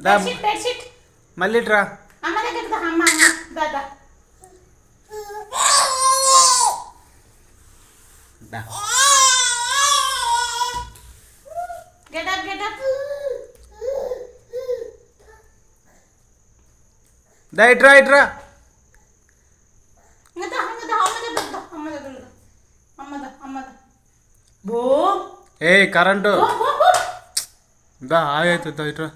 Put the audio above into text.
bedsheet మళ్ళీ రా అమ్మ దగ్గర దా అమ్మ దాదా గెట్ అప్ దా ఇట్రా బో ఏ కరెంటు దా ఆగైతుంది ఇట్రా